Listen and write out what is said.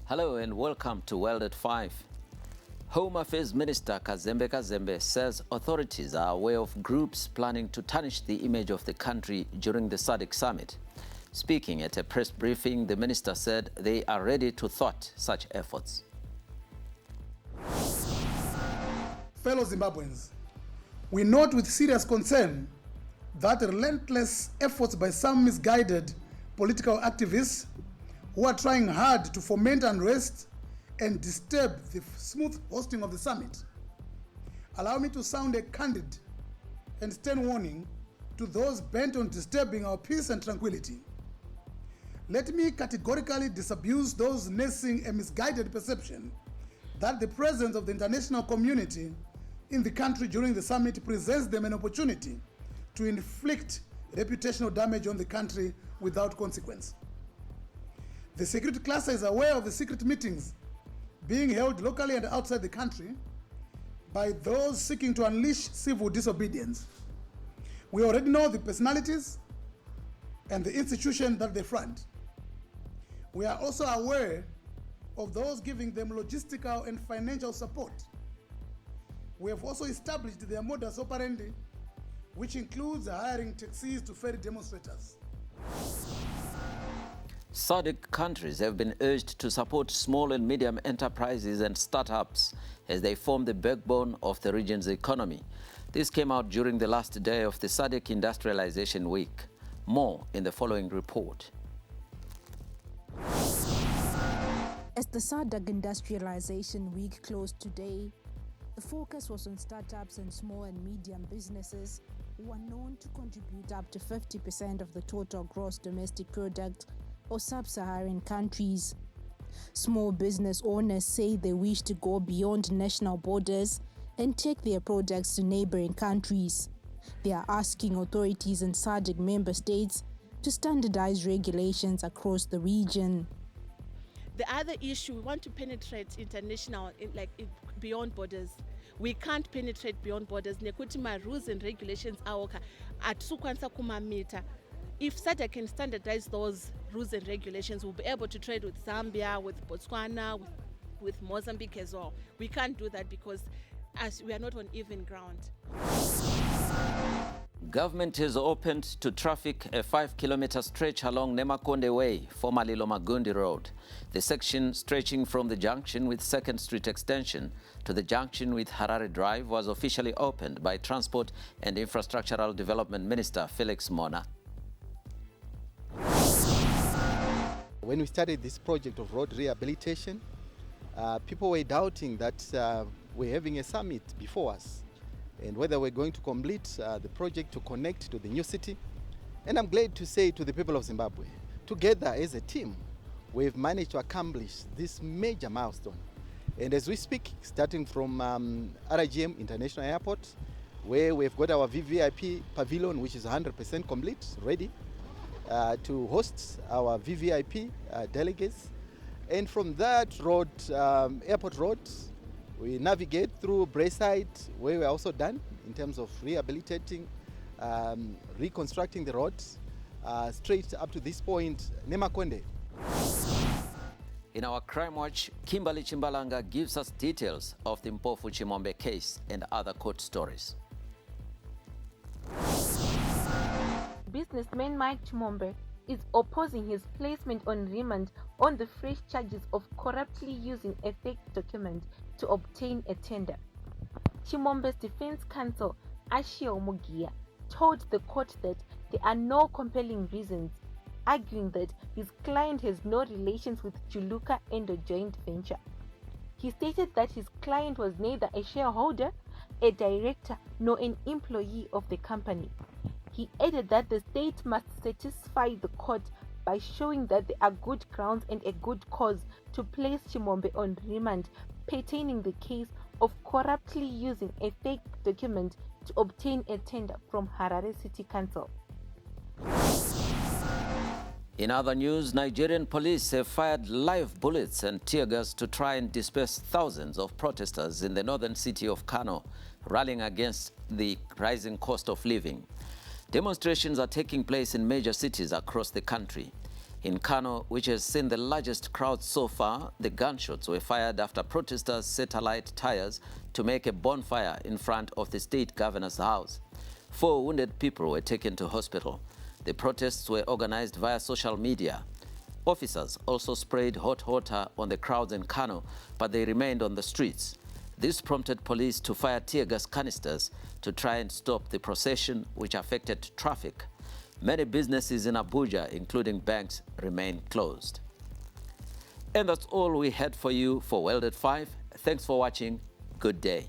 Hello and welcome to World at 5. Home Affairs Minister Kazembe Kazembe says authorities are aware of groups planning to tarnish the image of the country during the SADC summit. Speaking at a press briefing, the minister said they are ready to thwart such efforts. Fellow Zimbabweans, we note with serious concern that relentless efforts by some misguided political activists who are trying hard to foment unrest and disturb the smooth hosting of the summit. Allow me to sound a candid and stern warning to those bent on disturbing our peace and tranquility. Let me categorically disabuse those nursing a misguided perception that the presence of the international community in the country during the summit presents them an opportunity to inflict reputational damage on the country without consequence. The security cluster is aware of the secret meetings being held locally and outside the country by those seeking to unleash civil disobedience. We already know the personalities and the institution that they front. We are also aware of those giving them logistical and financial support. We have also established their modus operandi, which includes hiring taxis to ferry demonstrators. SADC countries have been urged to support small and medium enterprises and startups as they form the backbone of the region's economy. This came out during the last day of the SADC Industrialization Week. More in the following report. As the SADC Industrialization Week closed today, the focus was on startups and small and medium businesses who are known to contribute up to 50% of the total gross domestic product of sub-Saharan countries. Small business owners say they wish to go beyond national borders and take their products to neighboring countries. They are asking authorities in SADC member states to standardize regulations across the region. The other issue, we want to penetrate international, beyond borders. We can't penetrate beyond borders. Nekuti ma rules and regulations awoka atusukwanisa kumamita. If SADC can standardize those rules and regulations, we'll be able to trade with Zambia, with Botswana, with Mozambique as well. We can't do that because as we are not on even ground. Government has opened to traffic a 5-kilometer stretch along Nemakonde Way, formerly Lomagundi Road. The section stretching from the junction with 2nd Street Extension to the junction with Harare Drive was officially opened by Transport and Infrastructural Development Minister Felix Mona. When we started this project of road rehabilitation, people were doubting that we're having a summit before us and whether we're going to complete the project to connect to the new city. And I'm glad to say to the people of Zimbabwe, together as a team, we've managed to accomplish this major milestone. And as we speak, starting from RIGM International Airport, where we've got our VVIP pavilion, which is 100% complete, ready to host our VVIP delegates. And from that road, airport road, we navigate through Brayside, where we're also done in terms of rehabilitating, reconstructing the roads, straight up to this point, Nemakonde. In our Crime Watch, Kimberly Chimbalanga gives us details of the Mpofu Chimombe case and other court stories. Businessman Mike Chimombe is opposing his placement on remand on the fresh charges of corruptly using a fake document to obtain a tender. Chimombe's defense counsel, Ashio Mugia, told the court that there are no compelling reasons, arguing that his client has no relations with Chuluka and a joint venture. He stated that his client was neither a shareholder, a director, nor an employee of the company. He added that the state must satisfy the court by showing that there are good grounds and a good cause to place Chimombe on remand pertaining the case of corruptly using a fake document to obtain a tender from Harare City Council. In other news, Nigerian police have fired live bullets and tear gas to try and disperse thousands of protesters in the northern city of Kano, rallying against the rising cost of living. Demonstrations are taking place in major cities across the country. In Kano, which has seen the largest crowd so far, the gunshots were fired after protesters set alight tires to make a bonfire in front of the state governor's house. 4 wounded people were taken to hospital. The protests were organized via social media. Officers also sprayed hot water on the crowds in Kano, but they remained on the streets. This prompted police to fire tear gas canisters to try and stop the procession, which affected traffic. Many businesses in Abuja, including banks, remain closed. And that's all we had for you for Welded 5. Thanks for watching. Good day.